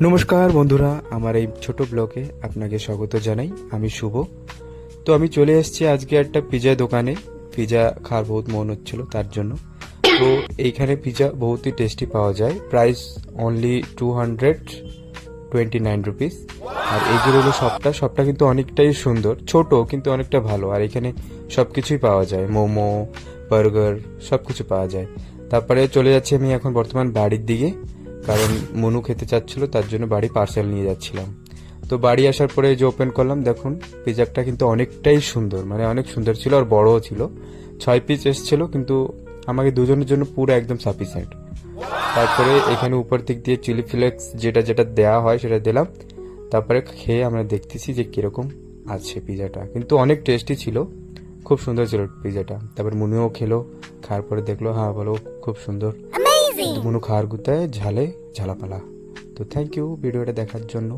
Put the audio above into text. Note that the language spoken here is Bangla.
নমস্কার বন্ধুরা, আমার এই ছোট ব্লগে আপনাকে স্বাগত জানাই। আমি শুভ। তো আমি চলে এসেছি আজকে একটা পিজা দোকানে। পিজা খাওয়ার বহুত মন হচ্ছিল, তার জন্য। তো এইখানে পিজা বহুতই টেস্টি পাওয়া যায়। Price only 229 rupees. আর এই যে রইল শপটা কিন্তু অনেকটাই সুন্দর, ছোট কিন্তু অনেকটা ভালো। আর এখানে সব কিছুই পাওয়া যায়, মোমো, বার্গার, সব কিছু পাওয়া যায়। তারপরে চলে যাচ্ছি আমি এখন বর্তমান বাড়ির দিকে, কারণ মনু খেতে চাচ্ছিল, তার জন্য বাড়ি পার্সেল নিয়ে যাচ্ছিলাম। তো বাড়ি আসার পরে যে ওপেন করলাম, দেখুন পিজাটা কিন্তু অনেকটাই সুন্দর, মানে অনেক সুন্দর ছিল আর বড়ও ছিল। 6 পিস এসেছিল, কিন্তু আমাকে দুজনের জন্য পুরো একদম সাফিসিয়েন্ট। তারপরে এখানে উপর দিক দিয়ে চিলি ফ্লেক্স যেটা যেটা দেওয়া হয় সেটা দিলাম। তারপরে খেয়ে আমরা দেখতেছি যে কিরকম আছে পিজাটা, কিন্তু অনেক টেস্টি ছিল, খুব সুন্দর ছিল পিজাটা। তারপর মুনুও খেলো, খাওয়ার পরে দেখলো হ্যাঁ বলো খুব সুন্দর। কিন্তু মুনু খাওয়ার গুতায় ঝালে ঝালাপালা। তো থ্যাংক ইউ ভিডিওটা দেখার জন্য।